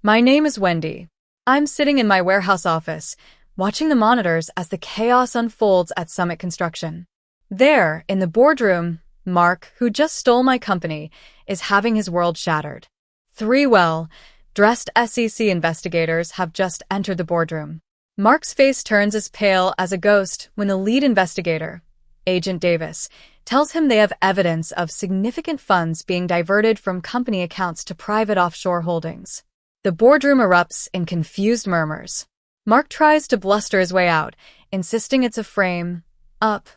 My name is Wendy. I'm sitting in my warehouse office, watching the monitors as the chaos unfolds at Summit Construction. There, in the boardroom, Mark, who just stole my company, is having his world shattered. Three well-dressed SEC investigators have just entered the boardroom. Mark's face turns as pale as a ghost when the lead investigator, Agent Davis, tells him they have evidence of significant funds being diverted from company accounts to private offshore holdings. The boardroom erupts in confused murmurs. Mark tries to bluster his way out, insisting it's a frame-up,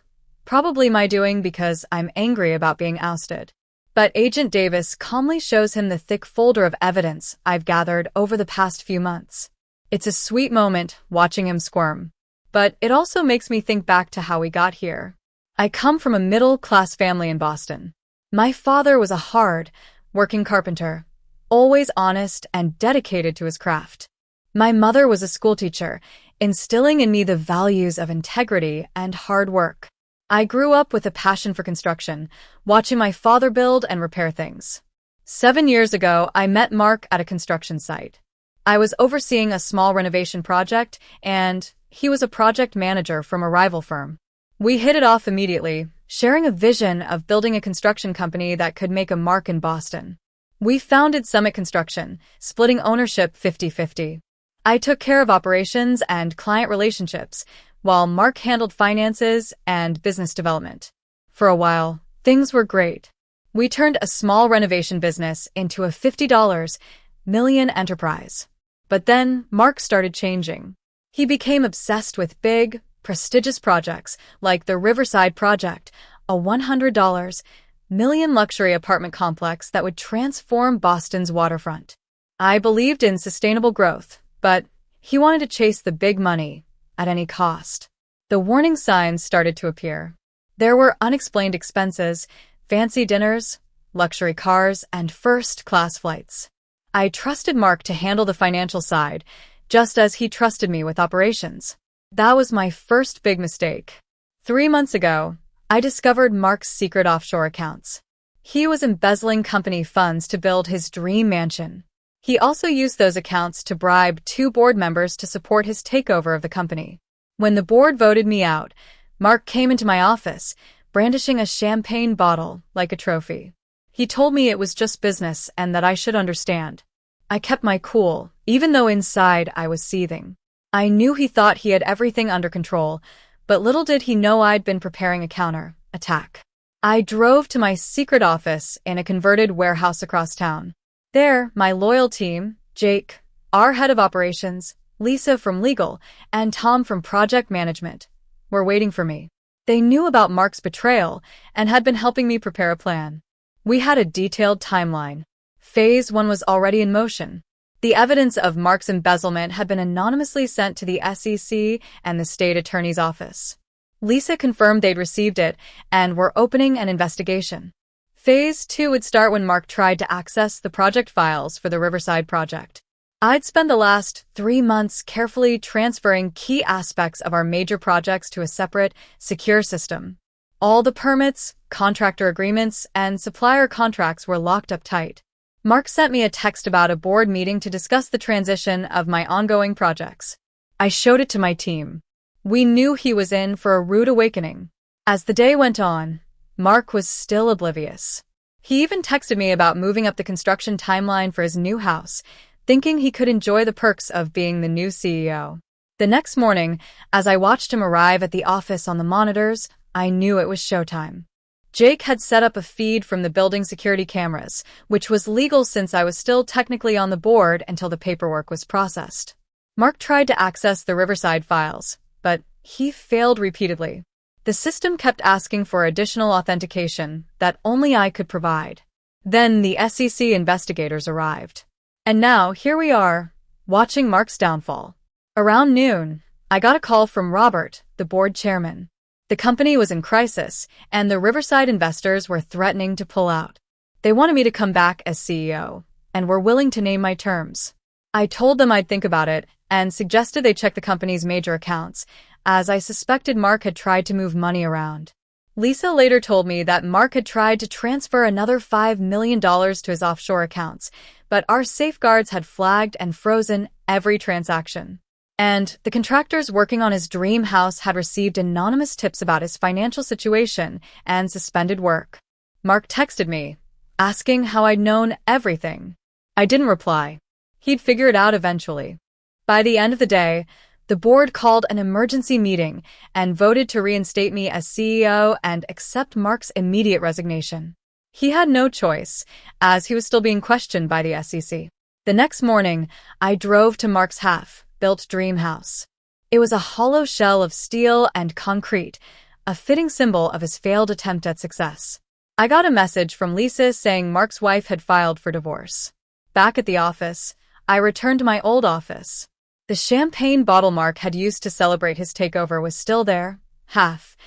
probably my doing because I'm angry about being ousted. But Agent Davis calmly shows him the thick folder of evidence I've gathered over the past few months. It's a sweet moment watching him squirm, but it also makes me think back to how we got here. I come from a middle-class family in Boston. My father was a hard-working carpenter, always honest and dedicated to his craft. My mother was a schoolteacher, instilling in me the values of integrity and hard work. I grew up with a passion for construction, watching my father build and repair things. 7 years ago, I met Mark at a construction site. I was overseeing a small renovation project, and he was a project manager from a rival firm. We hit it off immediately, sharing a vision of building a construction company that could make a mark in Boston. We founded Summit Construction, splitting ownership 50-50. I took care of operations and client relationships, while Mark handled finances and business development. For a while, things were great. We turned a small renovation business into a $50 million enterprise. But then, Mark started changing. He became obsessed with big, prestigious projects like the Riverside Project, a $100 million luxury apartment complex that would transform Boston's waterfront. I believed in sustainable growth, but he wanted to chase the big money at any cost. The warning signs started to appear. There were unexplained expenses, fancy dinners, luxury cars, and first-class flights. I trusted Mark to handle the financial side, just as he trusted me with operations. That was my first big mistake. 3 months ago, I discovered Mark's secret offshore accounts. He was embezzling company funds to build his dream mansion. He also used those accounts to bribe 2 board members to support his takeover of the company. When the board voted me out, Mark came into my office, brandishing a champagne bottle like a trophy. He told me it was just business and that I should understand. I kept my cool, even though inside I was seething. I knew he thought he had everything under control, but little did he know I'd been preparing a counter-attack. I drove to my secret office in a converted warehouse across town. There, my loyal team, Jake, our head of operations, Lisa from legal, and Tom from project management, were waiting for me. They knew about Mark's betrayal and had been helping me prepare a plan. We had a detailed timeline. Phase 1 was already in motion. The evidence of Mark's embezzlement had been anonymously sent to the SEC and the state attorney's office. Lisa confirmed they'd received it and were opening an investigation. Phase 2 would start when Mark tried to access the project files for the Riverside project. I'd spent the last 3 months carefully transferring key aspects of our major projects to a separate, secure system. All the permits, contractor agreements, and supplier contracts were locked up tight. Mark sent me a text about a board meeting to discuss the transition of my ongoing projects. I showed it to my team. We knew he was in for a rude awakening. As the day went on, Mark was still oblivious. He even texted me about moving up the construction timeline for his new house, thinking he could enjoy the perks of being the new CEO. The next morning, as I watched him arrive at the office on the monitors, I knew it was showtime. Jake had set up a feed from the building security cameras, which was legal since I was still technically on the board until the paperwork was processed. Mark tried to access the Riverside files, but he failed repeatedly. The system kept asking for additional authentication that only I could provide. Then the SEC investigators arrived. And now, here we are, watching Mark's downfall. Around noon, I got a call from Robert, the board chairman. The company was in crisis, and the Riverside investors were threatening to pull out. They wanted me to come back as CEO, and were willing to name my terms. I told them I'd think about it, and suggested they check the company's major accounts, as I suspected Mark had tried to move money around. Lisa later told me that Mark had tried to transfer another $5 million to his offshore accounts, but our safeguards had flagged and frozen every transaction. And the contractors working on his dream house had received anonymous tips about his financial situation and suspended work. Mark texted me, asking how I'd known everything. I didn't reply. He'd figure it out eventually. By the end of the day, the board called an emergency meeting and voted to reinstate me as CEO and accept Mark's immediate resignation. He had no choice, as he was still being questioned by the SEC. The next morning, I drove to Mark's half-built dream house. It was a hollow shell of steel and concrete, a fitting symbol of his failed attempt at success. I got a message from Lisa saying Mark's wife had filed for divorce. Back at the office, I returned to my old office. The champagne bottle Mark had used to celebrate his takeover was still there, half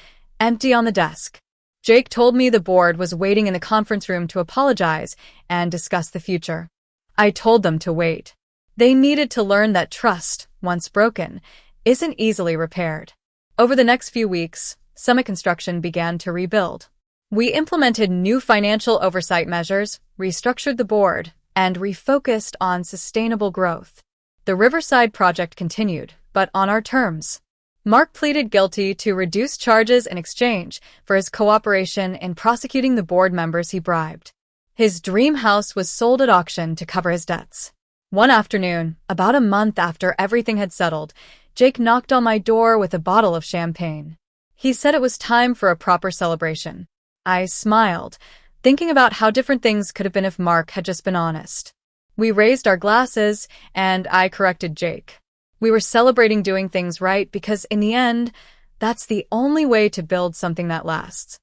empty on the desk. Jake told me the board was waiting in the conference room to apologize and discuss the future. I told them to wait. They needed to learn that trust, once broken, isn't easily repaired. Over the next few weeks, Summit Construction began to rebuild. We implemented new financial oversight measures, restructured the board, and refocused on sustainable growth. The Riverside project continued, but on our terms. Mark pleaded guilty to reduced charges in exchange for his cooperation in prosecuting the board members he bribed. His dream house was sold at auction to cover his debts. One afternoon, about a month after everything had settled, Jake knocked on my door with a bottle of champagne. He said it was time for a proper celebration. I smiled, thinking about how different things could have been if Mark had just been honest. We raised our glasses, and I corrected Jake. We were celebrating doing things right because, in the end, that's the only way to build something that lasts.